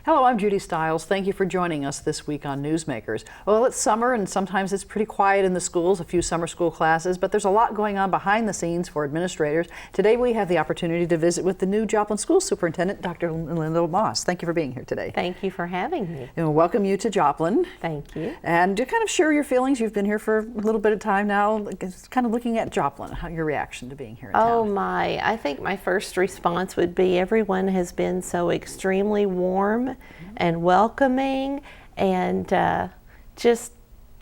Hello, I'm Judy Stiles. Thank you for joining us this week on Newsmakers. Well, it's summer and sometimes it's pretty quiet in the schools, a few summer school classes, but there's a lot going on behind the scenes for administrators. Today we have the opportunity to visit with the new Joplin Schools Superintendent, Dr. Melinda. Thank you for being here today. Thank you for having me. And welcome you to Joplin. Thank you. And to kind of share your feelings, you've been here for a little bit of time now, kind of looking at Joplin, your reaction to being here in town. Oh my, I think my first response would be everyone has been so extremely warm and welcoming, and just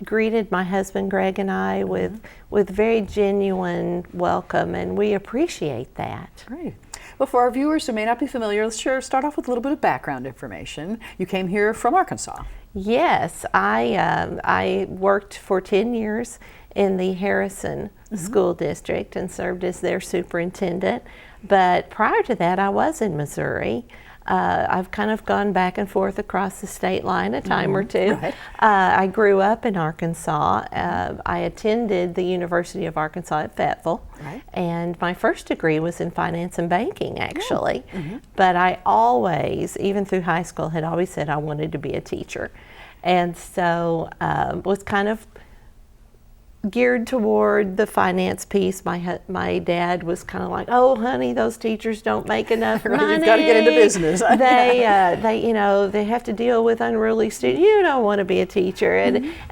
greeted my husband Greg and I with very genuine welcome, and we appreciate that. Great. Well, for our viewers who may not be familiar, let's start off with a little bit of background information. You came here from Arkansas. Yes, I worked for 10 years in the Harrison School District and served as their superintendent, but prior to that I was in Missouri. I've kind of gone back and forth across the state line a time or two. Right. I grew up in Arkansas. I attended the University of Arkansas at Fayetteville, and my first degree was in finance and banking, actually. But I always, even through high school, had always said I wanted to be a teacher, and so was kind of geared toward the finance piece. My dad was kind of like, "Oh, honey, those teachers don't make enough money. You've got to get into business. they have to deal with unruly students. You don't want to be a teacher."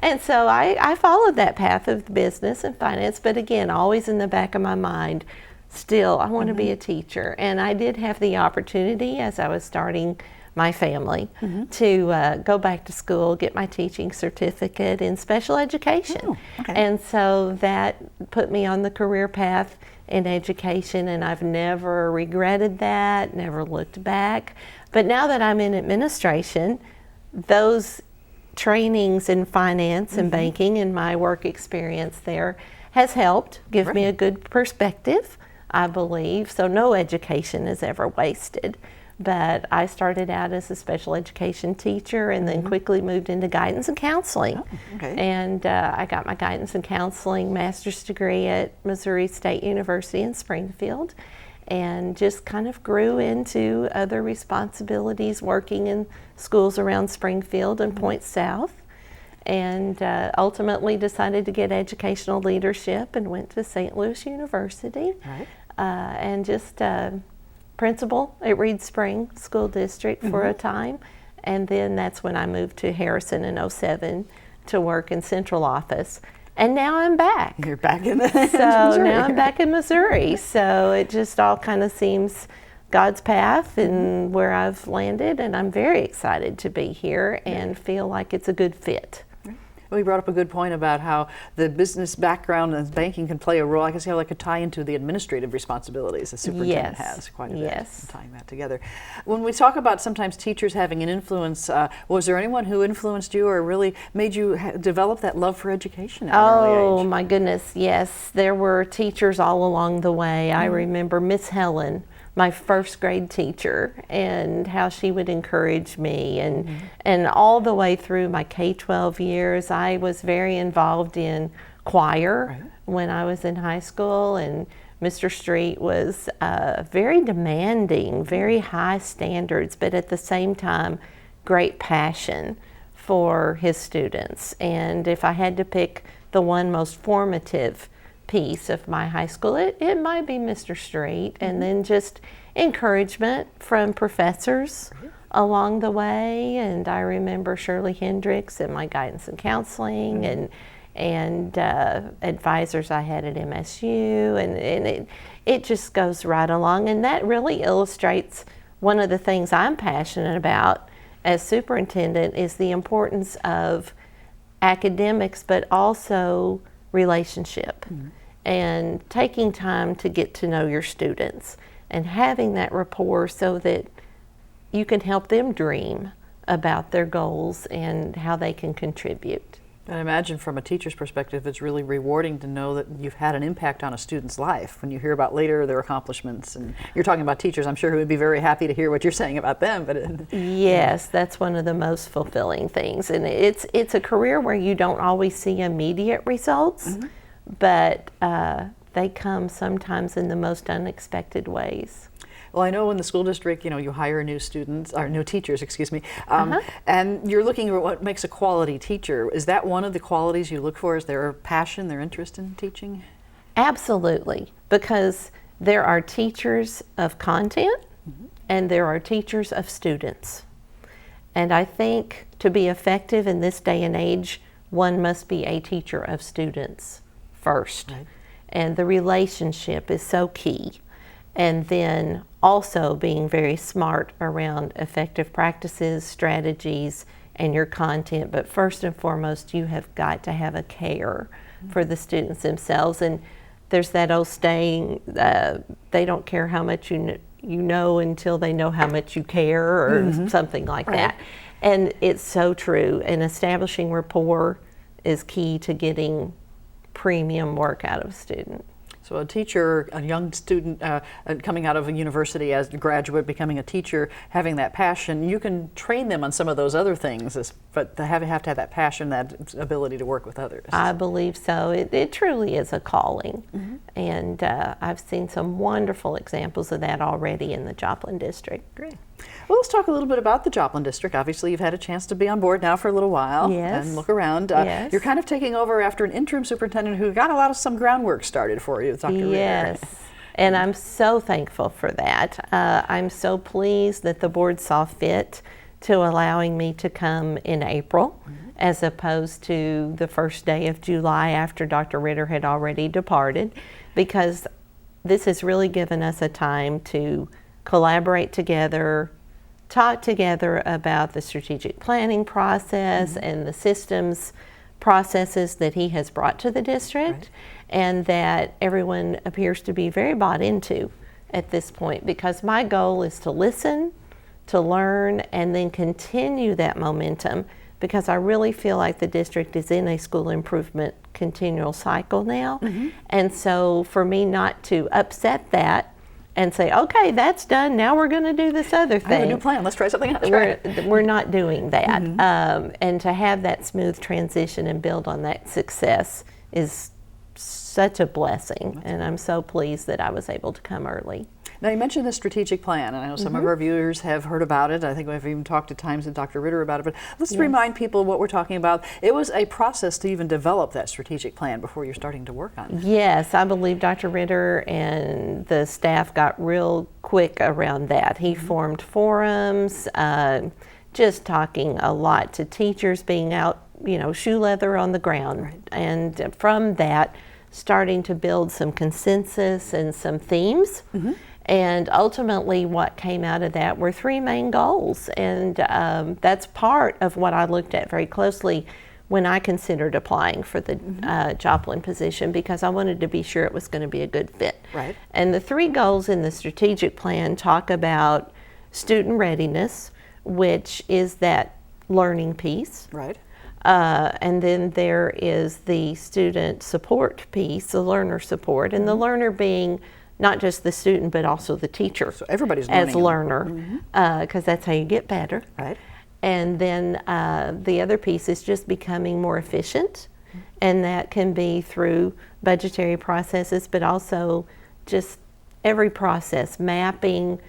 And so I followed that path of business and finance. But again, always in the back of my mind, still I want to be a teacher. And I did have the opportunity as I was starting my family to go back to school, get my teaching certificate in special education. And so that put me on the career path in education, and I've never regretted that, never looked back. But now that I'm in administration, those trainings in finance and banking and my work experience there has helped give me a good perspective, I believe. So no education is ever wasted. But I started out as a special education teacher and then quickly moved into guidance and counseling. And I got my guidance and counseling master's degree at Missouri State University in Springfield, and just kind of grew into other responsibilities working in schools around Springfield and Point South, and ultimately decided to get educational leadership and went to St. Louis University and just principal at Reed Spring School District for a time, and then that's when I moved to Harrison in '07 to work in central office, and now I'm back. You're back in so now I'm back in Missouri, so it just all kind of seems God's path and where I've landed, and I'm very excited to be here and feel like it's a good fit. Well, you brought up a good point about how the business background and banking can play a role. I guess how that could tie into the administrative responsibilities the superintendent has quite a bit, tying that together. When we talk about sometimes teachers having an influence, was there anyone who influenced you or really made you develop that love for education at an early age? Oh my goodness, yes. There were teachers all along the way. I remember Miss Helen, my first grade teacher, and how she would encourage me, and all the way through my K-12 years I was very involved in choir when I was in high school, and Mr. Street was very demanding, very high standards, but at the same time great passion for his students. And if I had to pick the one most formative piece of my high school, it might be Mr. Street, and then just encouragement from professors along the way. And I remember Shirley Hendricks in my guidance and counseling, and advisors I had at MSU, and it just goes right along. And that really illustrates one of the things I'm passionate about as superintendent is the importance of academics, but also relationship and taking time to get to know your students and having that rapport so that you can help them dream about their goals and how they can contribute. And I imagine from a teacher's perspective, it's really rewarding to know that you've had an impact on a student's life when you hear about later their accomplishments. And you're talking about teachers, I'm sure, who would be very happy to hear what you're saying about them. But yes, that's one of the most fulfilling things. And it's a career where you don't always see immediate results, but they come sometimes in the most unexpected ways. Well, I know in the school district, you hire new students, or new teachers, excuse me, and you're looking at what makes a quality teacher. Is that one of the qualities you look for? Is their passion, their interest in teaching? Absolutely, because there are teachers of content and there are teachers of students. And I think to be effective in this day and age, one must be a teacher of students first. Right. And the relationship is so key. And then also being very smart around effective practices, strategies, and your content. But first and foremost, you have got to have a care for the students themselves. And there's that old saying, they don't care how much you know until they know how much you care, or something like that. And it's so true. And establishing rapport is key to getting premium work out of a student. So a teacher, a young student coming out of a university as a graduate, becoming a teacher, having that passion, you can train them on some of those other things, but they have to have that passion, that ability to work with others. I believe so. It truly is a calling. And I've seen some wonderful examples of that already in the Joplin District. Great. Well, let's talk a little bit about the Joplin District. Obviously, you've had a chance to be on board now for a little while and look around. You're kind of taking over after an interim superintendent who got some groundwork started for you, Dr. Ritter. Yes, and I'm so thankful for that. I'm so pleased that the board saw fit to allowing me to come in April as opposed to the first day of July after Dr. Ritter had already departed, because this has really given us a time to collaborate together, talk together about the strategic planning process and the systems processes that he has brought to the district, and that everyone appears to be very bought into at this point, because my goal is to listen, to learn, and then continue that momentum, because I really feel like the district is in a school improvement continual cycle now. And so for me not to upset that and say, okay, that's done, now we're going to do this other thing. I have a new plan, let's try something else. We're not doing that. And to have that smooth transition and build on that success is such a blessing. And I'm so pleased that I was able to come early. Now, you mentioned the strategic plan, and I know some of our viewers have heard about it. I think we've even talked at times with Dr. Ritter about it, but let's remind people what we're talking about. It was a process to even develop that strategic plan before you're starting to work on it. Yes, I believe Dr. Ritter and the staff got real quick around that. He formed forums, just talking a lot to teachers, being out, shoe leather on the ground. And from that, starting to build some consensus and some themes. And ultimately what came out of that were 3 main goals. And that's part of what I looked at very closely when I considered applying for the Joplin position, because I wanted to be sure it was going to be a good fit. And the 3 goals in the strategic plan talk about student readiness, which is that learning piece. And then there is the student support piece, the learner support, and the learner being not just the student, but also the teacher. So everybody's learning as learner, because that's how you get better. And then the other piece is just becoming more efficient, and that can be through budgetary processes, but also just every process, mapping.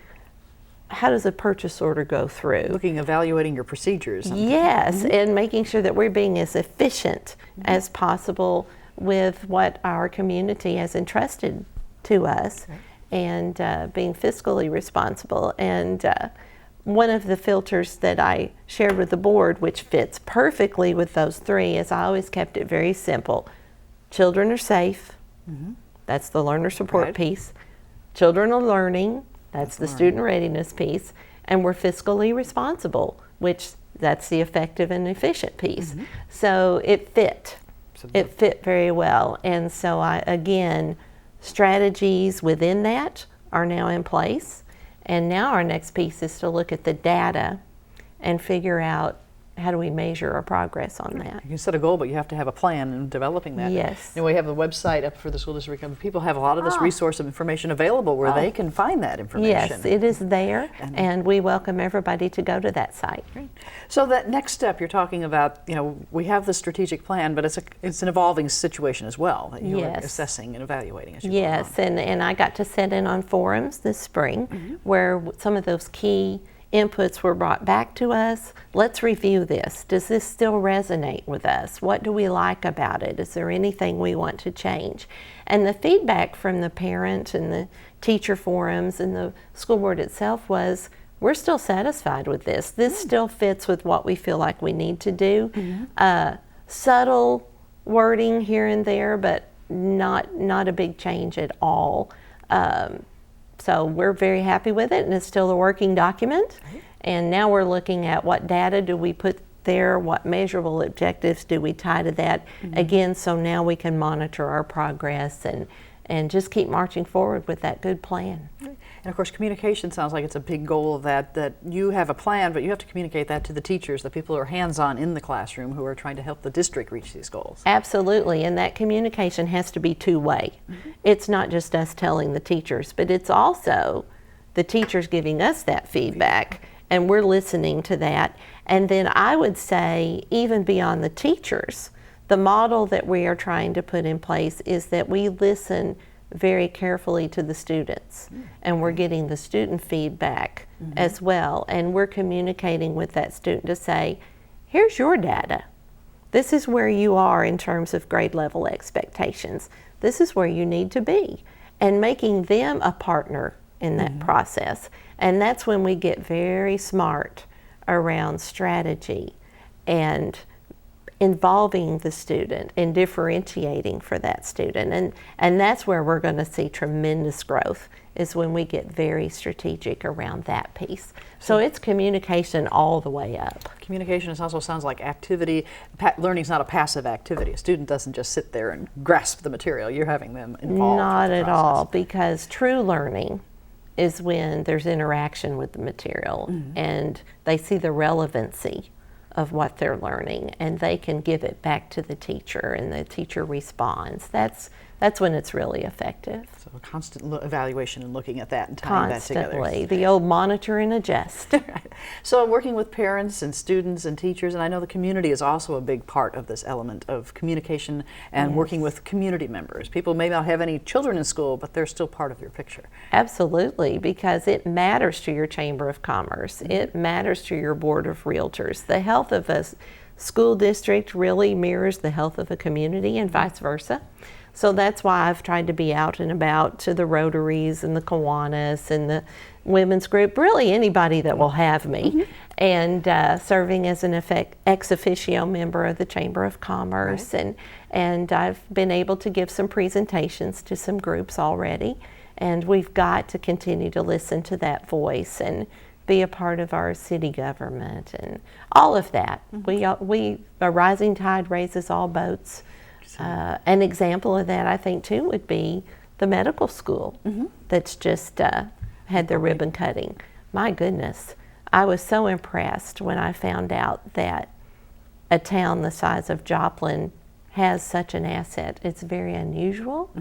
How does a purchase order go through? Evaluating your procedures. Yes, and making sure that we're being as efficient as possible with what our community has entrusted to us, and being fiscally responsible. And one of the filters that I shared with the board, which fits perfectly with those 3, is I always kept it very simple. Children are safe. That's the learner support piece. Children are learning. That's the student readiness piece. And we're fiscally responsible, which that's the effective and efficient piece. So it fit. It fit very well. And so again, strategies within that are now in place. And now our next piece is to look at the data and figure out measure our progress on that? You can set a goal, but you have to have a plan in developing that. Yes. And we have a website up for the school district, and people have a lot of this resource of information available where they can find that information. Yes, it is there, and we welcome everybody to go to that site. Great. So that next step you're talking about, we have the strategic plan, but it's an evolving situation as well that you're assessing and evaluating as you go on. And I got to sit in on forums this spring where some of those key inputs were brought back to us. Let's review this. Does this still resonate with us? What do we like about it? Is there anything we want to change? And the feedback from the parent and the teacher forums and the school board itself was, we're still satisfied with this. This still fits with what we feel like we need to do. Subtle wording here and there, but not a big change at all. So we're very happy with it, and it's still a working document. And now we're looking at what data do we put there, what measurable objectives do we tie to that. Again, so now we can monitor our progress and just keep marching forward with that good plan. And of course, communication sounds like it's a big goal of that you have a plan, but you have to communicate that to the teachers, the people who are hands-on in the classroom who are trying to help the district reach these goals. Absolutely, and that communication has to be two-way. It's not just us telling the teachers, but it's also the teachers giving us that feedback, and we're listening to that. And then I would say, even beyond the teachers, the model that we are trying to put in place is that we listen very carefully to the students, and we're getting the student feedback as well, and we're communicating with that student to say, here's your data. This is where you are in terms of grade level expectations. This is where you need to be, and making them a partner in that process. And that's when we get very smart around strategy and involving the student and differentiating for that student. And that's where we're going to see tremendous growth, is when we get very strategic around that piece. So it's communication all the way up. Communication also sounds like activity. Learning is not a passive activity. A student doesn't just sit there and grasp the material. You're having them involved. Not at all, because true learning is when there's interaction with the material and they see the relevancy of what they're learning, and they can give it back to the teacher, and the teacher responds. That's when it's really effective. So a constant evaluation and looking at that and tying that together. Constantly, the old monitor and adjust. So working with parents and students and teachers, and I know the community is also a big part of this element of communication and working with community members. People may not have any children in school, but they're still part of your picture. Absolutely, because it matters to your Chamber of Commerce. It matters to your Board of Realtors. The health of a school district really mirrors the health of a community, and vice versa. So that's why I've tried to be out and about to the Rotaries and the Kiwanis and the women's group, really anybody that will have me, and serving as an ex officio member of the Chamber of Commerce. And I've been able to give some presentations to some groups already, and we've got to continue to listen to that voice and be a part of our city government and all of that. A rising tide raises all boats. An example of that, I think, too, would be the medical school that's just had their ribbon cutting. My goodness, I was so impressed when I found out that a town the size of Joplin has such an asset. It's very unusual,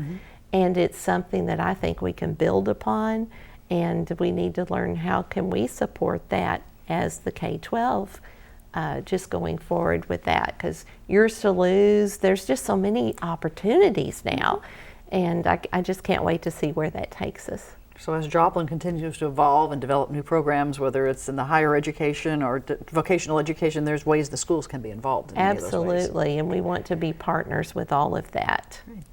and it's something that I think we can build upon, and we need to learn how can we support that as the K-12. Just going forward with that, because yours to lose, there's just so many opportunities now, and I just can't wait to see where that takes us. So as Joplin continues to evolve and develop new programs, whether it's in the higher education or vocational education, there's ways the schools can be involved in any of those ways. Absolutely, and we want to be partners with all of that. Right.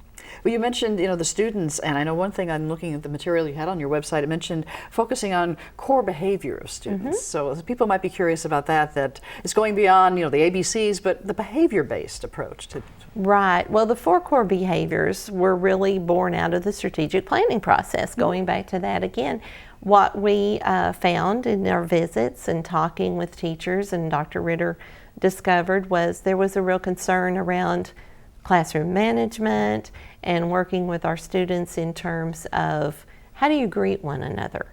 Well, you mentioned, the students, and I know one thing, I'm looking at the material you had on your website, it mentioned focusing on core behavior of students. So people might be curious about that it's going beyond, the ABCs, but the behavior-based approach to. Right. Well, the 4 core behaviors were really born out of the strategic planning process, going back to that again. What we found in our visits and talking with teachers, and Dr. Ritter discovered, was there was a real concern around classroom management and working with our students in terms of how do you greet one another?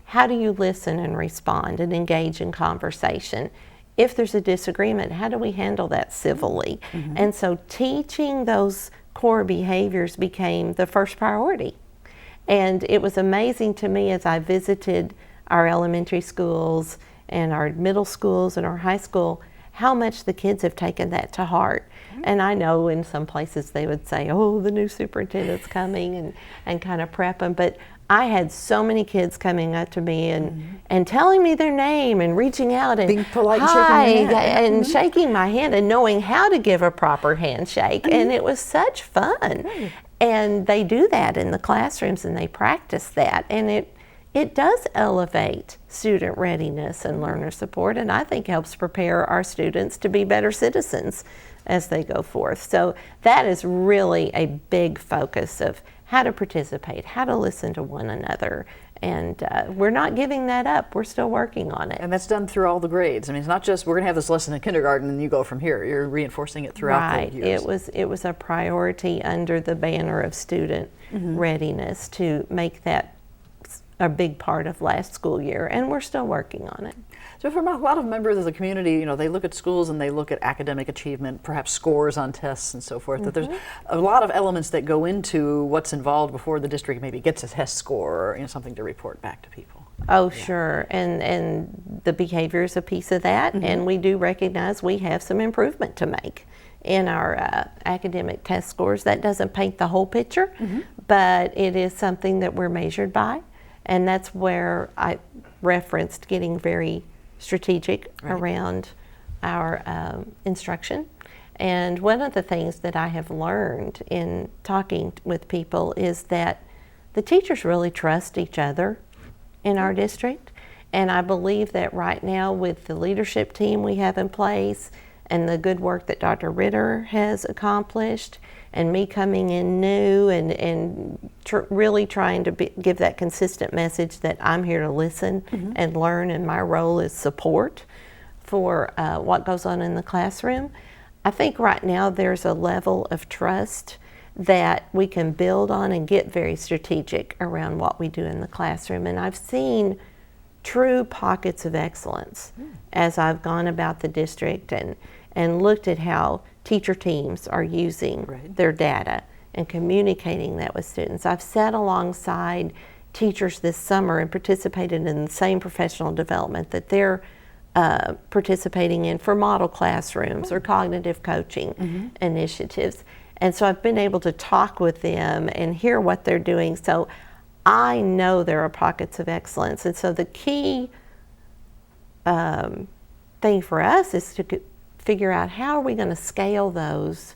How do you listen and respond and engage in conversation? if there's a disagreement, how do we handle that civilly? And so teaching those core behaviors became the first priority. And it was amazing to me as I visited our elementary schools and our middle schools and our high school, how much the kids have taken that to heart. And I know in some places they would say, oh, the new superintendent's coming, and kind of prep them. But I had so many kids coming up to me and telling me their name and reaching out and being polite hi, and shaking your hand. and shaking my hand and knowing how to give a proper handshake. And it was such fun. And they do that in the classrooms and they practice that. And it does elevate student readiness and learner support, and I think helps prepare our students to be better citizens as they go forth. So that is really a big focus of how to participate, how to listen to one another, and we're not giving that up. We're still working on it. And that's done through all the grades. I mean, it's not just we're going to have this lesson in kindergarten and you go from here. You're reinforcing it throughout the years. It was a priority under the banner of student readiness to make that a big part of last school year, and we're still working on it. So for a lot of members of the community, you know, they look at schools and they look at academic achievement, perhaps scores on tests and so forth, that there's a lot of elements that go into what's involved before the district maybe gets a test score or, you know, something to report back to people. Oh, sure, and the behavior is a piece of that, and we do recognize we have some improvement to make in our academic test scores. That doesn't paint the whole picture, but it is something that we're measured by. And that's where I referenced getting very strategic around our instruction. And one of the things that I have learned in talking with people is that the teachers really trust each other in our district. And I believe that right now with the leadership team we have in place and the good work that Dr. Ritter has accomplished, and me coming in new and really trying to give that consistent message that I'm here to listen and learn, and my role is support for what goes on in the classroom. I think right now there's a level of trust that we can build on and get very strategic around what we do in the classroom. And I've seen true pockets of excellence as I've gone about the district and looked at how teacher teams are using their data and communicating that with students. I've sat alongside teachers this summer and participated in the same professional development that they're participating in for model classrooms or cognitive coaching initiatives. And so I've been able to talk with them and hear what they're doing. So I know there are pockets of excellence. And so the key thing for us is to figure out how are we going to scale those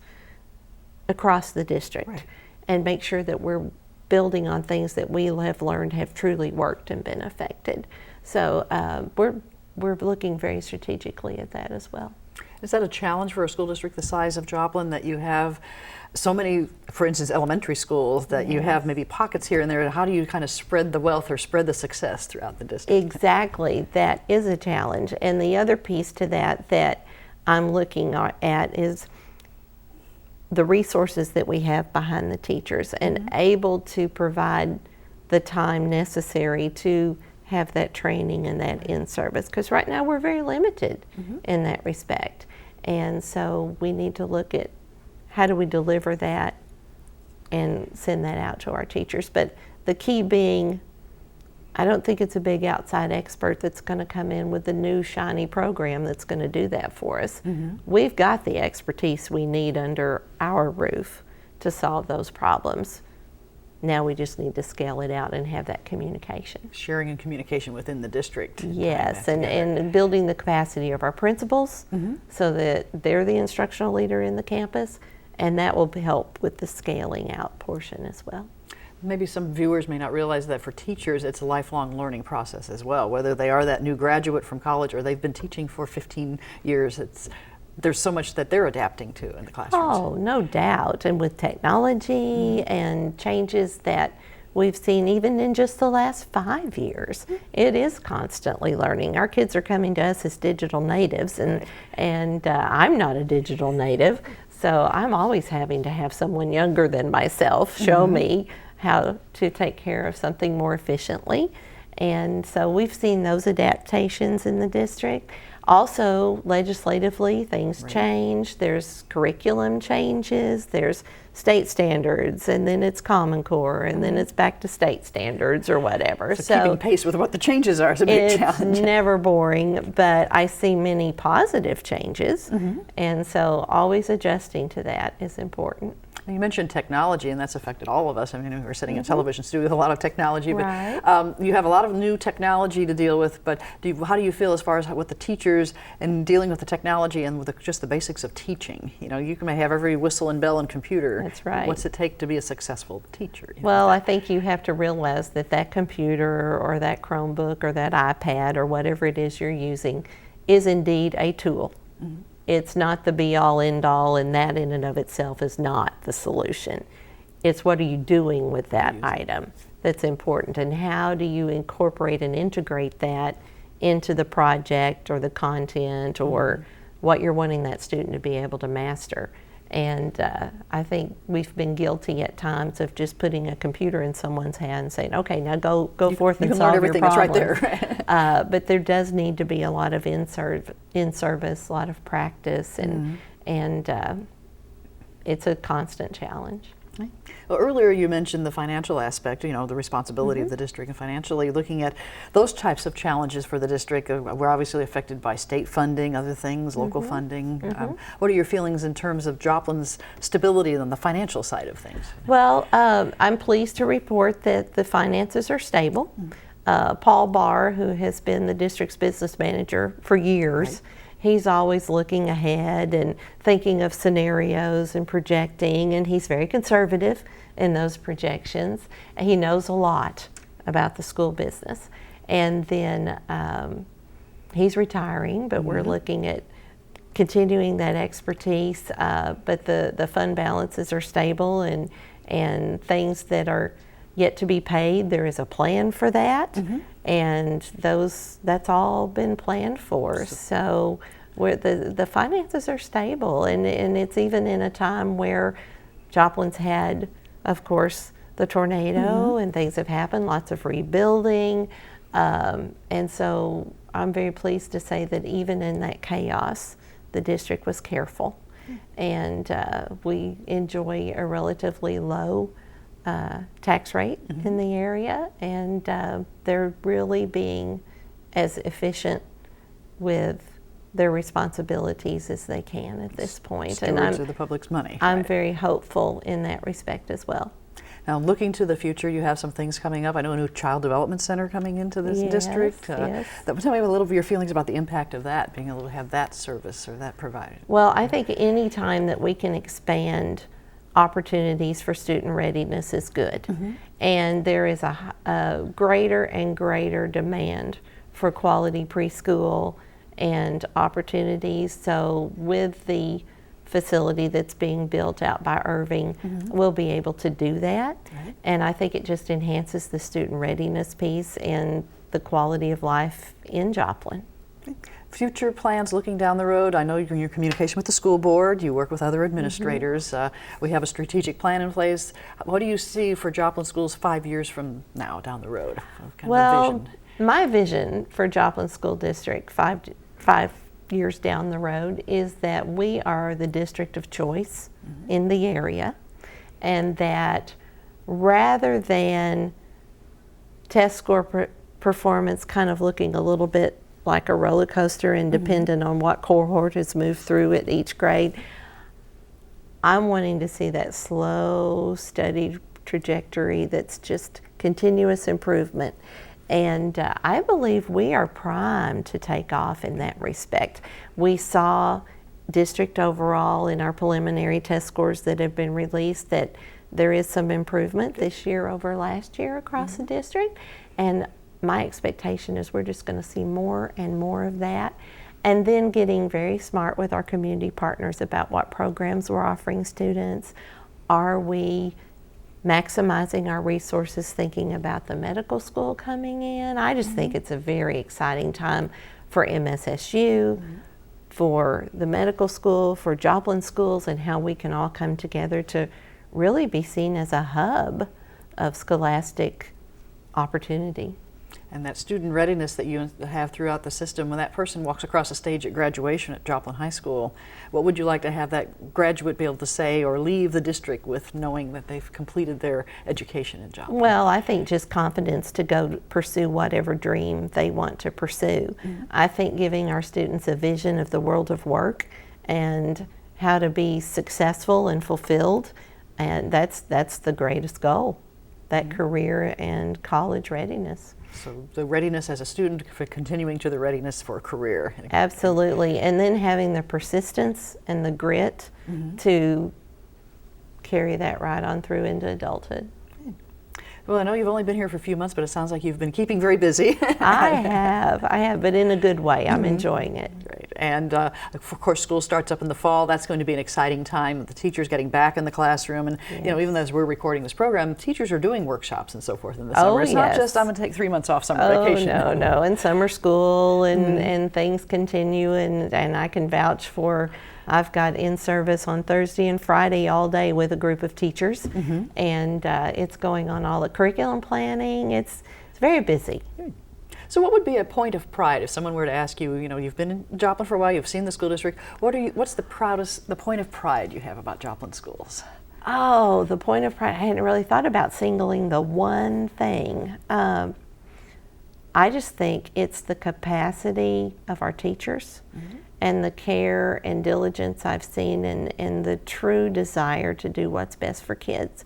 across the district and make sure that we're building on things that we have learned have truly worked and been effective. So we're looking very strategically at that as well. Is that a challenge for a school district the size of Joplin, that you have so many, for instance, elementary schools, that you have maybe pockets here and there? How do you kind of spread the wealth or spread the success throughout the district? Exactly, that is a challenge. And the other piece to that I'm looking at is the resources that we have behind the teachers and able to provide the time necessary to have that training and that in-service. Because right now we're very limited in that respect. And so we need to look at how do we deliver that and send that out to our teachers. But the key being, I don't think it's a big outside expert that's going to come in with the new shiny program that's going to do that for us. We've got the expertise we need under our roof to solve those problems. Now we just need to scale it out and have that communication. Sharing and communication within the district. Yes, and building the capacity of our principals so that they're the instructional leader in the campus, and that will help with the scaling out portion as well. Maybe some viewers may not realize that for teachers it's a lifelong learning process as well, whether they are that new graduate from college or they've been teaching for 15 years. There's so much that they're adapting to in the classrooms. Oh, no doubt. And with technology and changes that we've seen even in just the last 5 years, it is constantly learning. Our kids are coming to us as digital natives, and I'm not a digital native, so I'm always having to have someone younger than myself show me how to take care of something more efficiently. And so we've seen those adaptations in the district. Also, legislatively, things change. There's curriculum changes, there's state standards, and then it's Common Core, and then it's back to state standards or whatever. So keeping pace with what the changes are is a big challenge. It's never boring, but I see many positive changes, and so always adjusting to that is important. You mentioned technology, and that's affected all of us. I mean, we're sitting in a television studio with a lot of technology, but you have a lot of new technology to deal with, but how do you feel as far as with the teachers and dealing with the technology and with just the basics of teaching? You know, you may have every whistle and bell and computer. That's right. What's it take to be a successful teacher? Well, I think you have to realize that that computer or that Chromebook or that iPad or whatever it is you're using is indeed a tool. It's not the be-all, end-all, and that in and of itself is not the solution. It's what are you doing with that item that's important, and how do you incorporate and integrate that into the project or the content or what you're wanting that student to be able to master. And I think we've been guilty at times of just putting a computer in someone's hand and saying, okay, now go forth and solve your problem. It's right there. But there does need to be a lot of in-service, a lot of practice, and it's a constant challenge. Well, earlier you mentioned the financial aspect, you know, the responsibility of the district, and financially looking at those types of challenges for the district. We're obviously affected by state funding, other things, local funding. What are your feelings in terms of Joplin's stability on the financial side of things? Well, I'm pleased to report that the finances are stable. Paul Barr, who has been the district's business manager for years, he's always looking ahead and thinking of scenarios and projecting, and he's very conservative in those projections. And he knows a lot about the school business. And then he's retiring, but we're looking at continuing that expertise. But the fund balances are stable, and things that are yet to be paid, there is a plan for that, and that's all been planned for. So the finances are stable, and it's even in a time where Joplin's had, of course, the tornado and things have happened, lots of rebuilding, and so I'm very pleased to say that even in that chaos, the district was careful, and we enjoy a relatively low tax rate in the area, and they're really being as efficient with their responsibilities as they can at this point. Stewards of the public's money. I'm very hopeful in that respect as well. Now, looking to the future, you have some things coming up. I know a new child development center coming into this district. Tell me a little of your feelings about the impact of that, being able to have that service or that provided. Well, I think any time that we can expand opportunities for student readiness is good. And there is a greater and greater demand for quality preschool and opportunities. So with the facility that's being built out by Irving, we'll be able to do that. And I think it just enhances the student readiness piece and the quality of life in Joplin. Future plans looking down the road. I know you're in your communication with the school board, you work with other administrators. We have a strategic plan in place. What do you see for Joplin Schools 5 years from now down the road? Well, my vision for Joplin School District 5 years down the road is that we are the district of choice in the area, and that rather than test score performance kind of looking a little bit like a roller coaster and dependent on what cohort has moved through at each grade, I'm wanting to see that slow, steady trajectory that's just continuous improvement. And I believe we are primed to take off in that respect. We saw district overall in our preliminary test scores that have been released that there is some improvement this year over last year across the district. And my expectation is we're just going to see more and more of that. And then getting very smart with our community partners about what programs we're offering students. Are we maximizing our resources, thinking about the medical school coming in? I just think it's a very exciting time for MSSU, for the medical school, for Joplin schools, and how we can all come together to really be seen as a hub of scholastic opportunity. And that student readiness that you have throughout the system, when that person walks across the stage at graduation at Joplin High School, what would you like to have that graduate be able to say or leave the district with, knowing that they've completed their education in Joplin? Well, I think just confidence to go pursue whatever dream they want to pursue. I think giving our students a vision of the world of work and how to be successful and fulfilled, and that's the greatest goal, that career and college readiness. So the readiness as a student for continuing to the readiness for a career. Absolutely, and then having the persistence and the grit to carry that right on through into adulthood. Well, I know you've only been here for a few months, but it sounds like you've been keeping very busy. I have, but in a good way. I'm enjoying it. Great. And of course, school starts up in the fall. That's going to be an exciting time. The teachers getting back in the classroom, and you know, even as we're recording this program, teachers are doing workshops and so forth in the summer. It's not just I'm going to take 3 months off summer vacation. No, and summer school and things continue, and I can vouch for. I've got in-service on Thursday and Friday all day with a group of teachers, and it's going on all the curriculum planning. It's very busy. So what would be a point of pride if someone were to ask you, you know, you've been in Joplin for a while, you've seen the school district, what's the point of pride you have about Joplin schools? Oh, the point of pride, I hadn't really thought about singling the one thing. I just think it's the capacity of our teachers and the care and diligence I've seen and the true desire to do what's best for kids.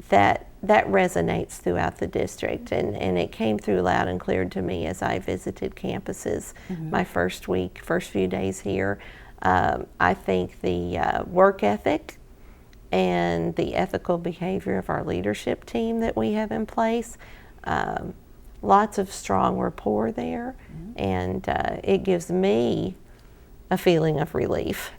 That resonates throughout the district, and it came through loud and clear to me as I visited campuses my first few days here. I think the work ethic and the ethical behavior of our leadership team that we have in place, lots of strong rapport there, and it gives me a feeling of relief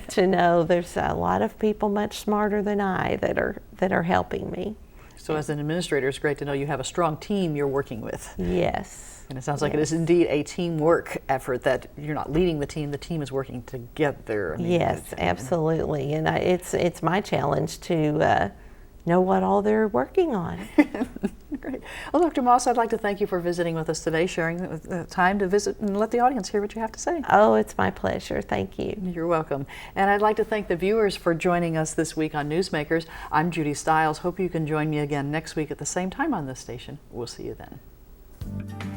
to know there's a lot of people much smarter than I that are helping me. So as an administrator, it's great to know you have a strong team you're working with. Yes. And it sounds like it is indeed a teamwork effort, that you're not leading the team is working together. I mean, yes, absolutely. And it's my challenge to know what all they're working on. Great. Well, Dr. Moss, I'd like to thank you for visiting with us today, sharing the time to visit and let the audience hear what you have to say. Oh, it's my pleasure. Thank you. You're welcome. And I'd like to thank the viewers for joining us this week on Newsmakers. I'm Judy Stiles. Hope you can join me again next week at the same time on this station. We'll see you then.